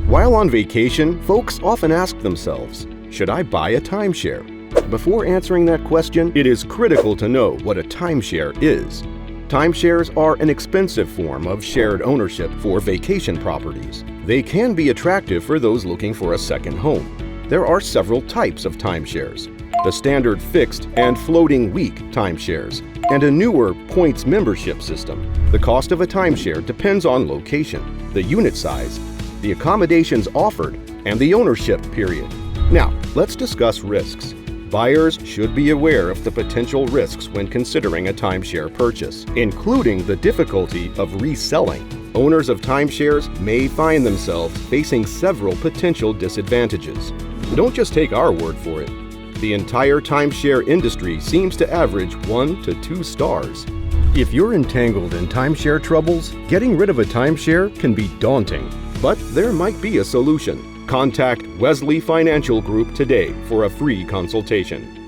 While on vacation, folks often ask themselves, should I buy a timeshare? Before answering that question, it is critical to know what a timeshare is. Timeshares are an expensive form of shared ownership for vacation properties. They can be attractive for those looking for a second home. There are several types of timeshares: the standard fixed and floating week timeshares, and a newer points membership system. The cost of a timeshare depends on location, the unit size, the accommodations offered, and the ownership period. Now, let's discuss risks. Buyers should be aware of the potential risks when considering a timeshare purchase, including the difficulty of reselling. Owners of timeshares may find themselves facing several potential disadvantages. Don't just take our word for it. The entire timeshare industry seems to average 1 to 2 stars. If you're entangled in timeshare troubles, getting rid of a timeshare can be daunting, but there might be a solution. Contact Wesley Financial Group today for a free consultation.